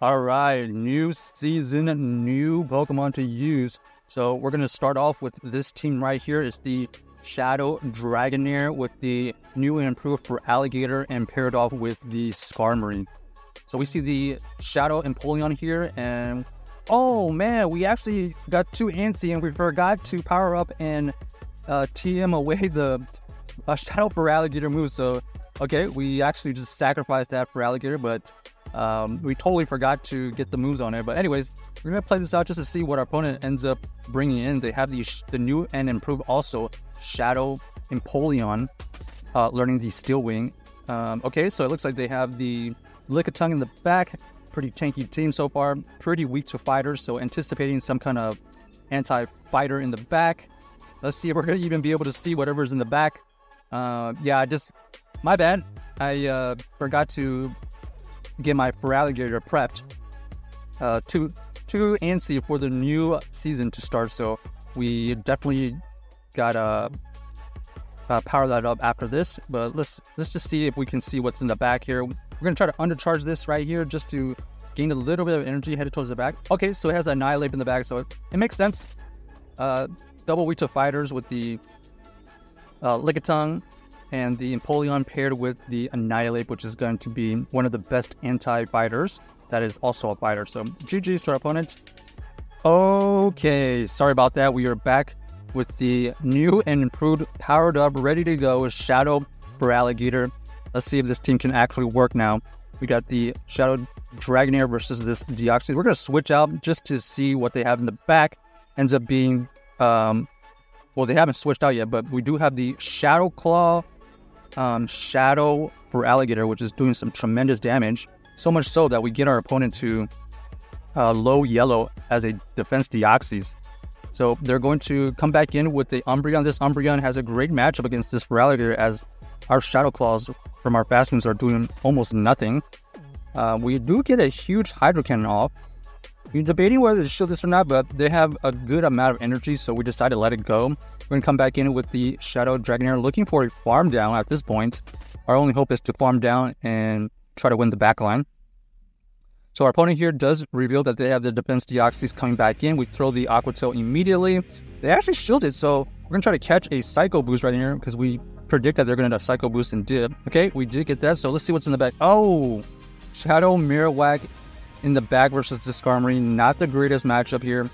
All right, new season, new Pokemon to use. So we're going to start off with this team right here. It's the Shadow Dragonair with the new and improved Feraligatr and paired off with the Skarmory. So we see the Shadow Empoleon here, and oh man, we actually got too antsy and we forgot to power up and TM away the Shadow Feraligatr move. So, okay, we actually just sacrificed that Feraligatr, but we totally forgot to get the moves on it. But anyways, we're going to play this out just to see what our opponent ends up bringing in. They have the new and improved also Shadow Empoleon, learning the Steel Wing. Okay, so it looks like they have the Lickitung in the back. Pretty tanky team so far. Pretty weak to fighters, so anticipating some kind of anti-fighter in the back. Let's see if we're going to even be able to see whatever's in the back. Yeah, my bad. I forgot to get my Feraligatr prepped. Too antsy for the new season to start, so we definitely gotta power that up after this. But let's just see if we can see what's in the back here. We're gonna try to undercharge this right here just to gain a little bit of energy headed towards the back. Okay, so it has Annihilate in the back, so it makes sense. Double weak to fighters with the Lickitung and the Empoleon paired with the Annihilate, which is going to be one of the best anti-fighters that is also a fighter. So GG's to our opponent. Okay, sorry about that. We are back with the new and improved, powered up, ready to go Shadow Feraligatr. Let's see if this team can actually work now. We got the Shadow Dragonair versus this Deoxys. We're going to switch out just to see what they have in the back. Ends up being, well, they haven't switched out yet, but we do have the Shadow Claw, Shadow Feraligatr, which is doing some tremendous damage. So much so that we get our opponent to low yellow as a defense Deoxys. So they're going to come back in with the Umbreon. This Umbreon has a great matchup against this Feraligatr, as our Shadow Claws from our fast moves are doing almost nothing. We do get a huge Hydro Cannon off. We're debating whether to shield this or not, but they have a good amount of energy, so we decided to let it go. We're going to come back in with the Shadow Dragonair, looking for a farm down at this point. Our only hope is to farm down and try to win the backline. So our opponent here does reveal that they have the defense Deoxys coming back in. We throw the Aqua Tail immediately. They actually shielded, so we're going to try to catch a Psycho Boost right here because we predict that they're going to Psycho Boost and dip. Okay, we did get that, so let's see what's in the back. Oh, Shadow Marowak in the back versus the Skarmory. Not the greatest matchup here.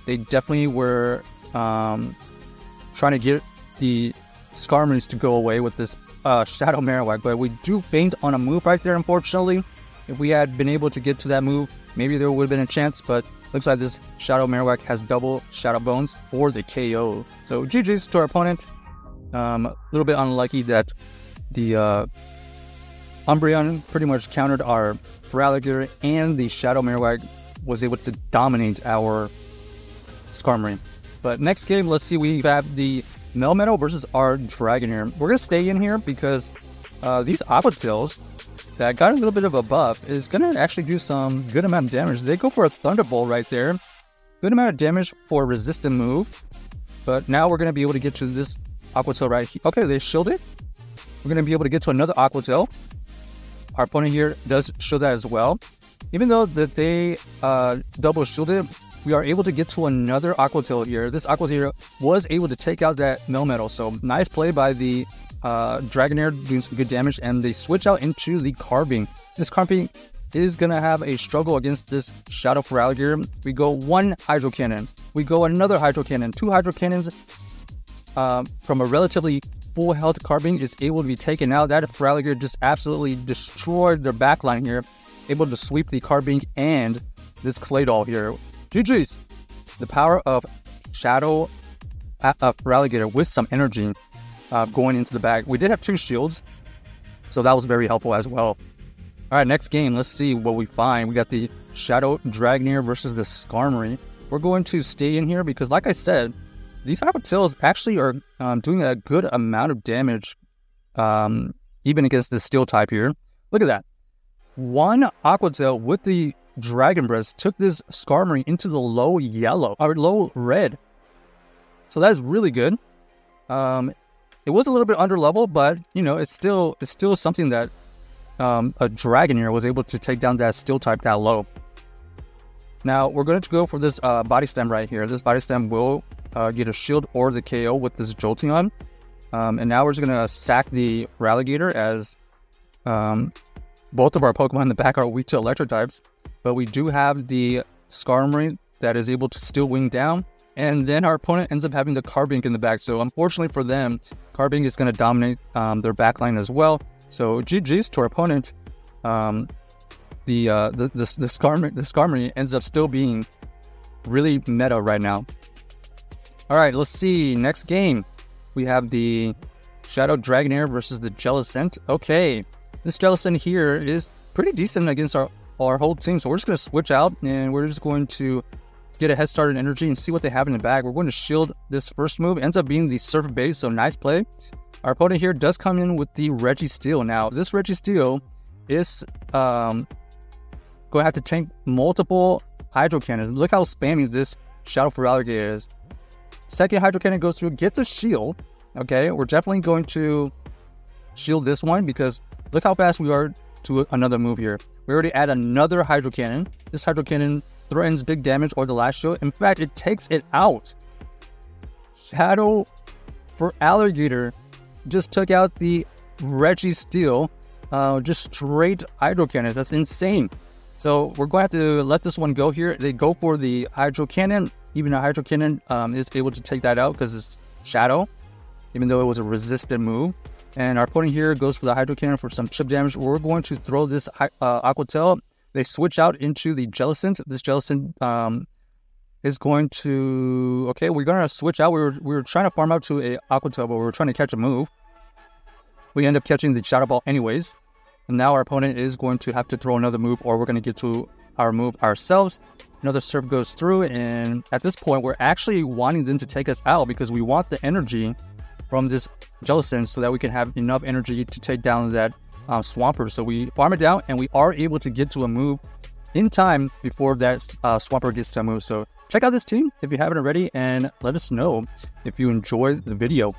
They definitely were trying to get the Skarmorys to go away with this Shadow Marowak, but we do faint on a move right there, unfortunately. If we had been able to get to that move, maybe there would have been a chance, but looks like this Shadow Marowak has double Shadow Bones for the KO. So GG's to our opponent. A little bit unlucky that the Umbreon pretty much countered our Feraligatr, and the Shadow Marowak was able to dominate our Skarmory. But next game, let's see, we have the Melmetal versus our Dragonair. We're going to stay in here because these Aqua Tails that got a little bit of a buff is going to actually do some good amount of damage. They go for a Thunderbolt right there. Good amount of damage for a resistant move. But now we're going to be able to get to this Aqua Tail right here. Okay, they shielded. We're going to be able to get to another Aqua Tail. Our opponent here does shield that as well. Even though that they double shielded, we are able to get to another Aqua Tail here. This Aqua Tail was able to take out that Melmetal. So nice play by the Dragonair, doing some good damage, and they switch out into the Carbink. This Carbink is going to have a struggle against this Shadow Feraligatr. We go one Hydro Cannon. We go another Hydro Cannon. Two Hydro Cannons from a relatively full health Carbink is able to be taken out. That Feraligatr just absolutely destroyed their backline here. Able to sweep the Carbink and this Claydol here. GG's. The power of Shadow Feraligatr with some energy going into the back. We did have two shields, so that was very helpful as well. All right, next game, let's see what we find. We got the Shadow Dragonair versus the Skarmory. We're going to stay in here because, like I said, these Aqua Tails actually are doing a good amount of damage, even against the Steel type here. Look at that. One Aqua Tail with the Dragon Breath took this Skarmory into the low yellow, or low red. So that's really good. It was a little bit under level, but you know, it's still something that a Dragonair was able to take down that Steel type that low. Now, we're going to go for this body stem right here. This body stem will get a shield or the KO with this Jolteon. And now we're just going to sack the Feraligatr as both of our Pokemon in the back are weak to electric types. But we do have the Skarmory that is able to still wing down. And then our opponent ends up having the Carbink in the back. So unfortunately for them, Carbink is going to dominate their backline as well. So GG's to our opponent. The Skarmory ends up still being really meta right now. All right, let's see. Next game, we have the Shadow Dragonair versus the Jellicent. Okay, this Jellicent here is pretty decent against our whole team. So we're just going to switch out and we're just going to get a head start in energy and see what they have in the bag. We're going to shield this first move. It ends up being the Surf Base, so nice play. Our opponent here does come in with the Registeel. Now, this Registeel is going to have to tank multiple Hydro Cannons. Look how spammy this Shadow Feraligatr is. Second Hydro Cannon goes through, gets a shield. Okay, we're definitely going to shield this one because look how fast we are to another move here. We already add another Hydro Cannon. This Hydro Cannon threatens big damage or the last shield. In fact, it takes it out. Shadow Feraligatr just took out the Registeel. Just straight Hydro Cannons. That's insane. So we're going to have to let this one go here. They go for the Hydro Cannon. Even a Hydro Cannon is able to take that out because it's Shadow, even though it was a resisted move. And our opponent here goes for the Hydro Cannon for some chip damage. We're going to throw this Aqua Tail. They switch out into the Jellicent. This Jellicent is going to... Okay, we're going to switch out. We were trying to farm out to a Aqua Tail, but we were trying to catch a move. We end up catching the Shadow Ball anyways. And now our opponent is going to have to throw another move, or we're going to get to our move ourselves. Another Surf goes through, and at this point, we're actually wanting them to take us out because we want the energy from this Jellicent so that we can have enough energy to take down that Swampert. So we farm it down, and we are able to get to a move in time before that Swampert gets to a move. So check out this team if you haven't already, and let us know if you enjoyed the video.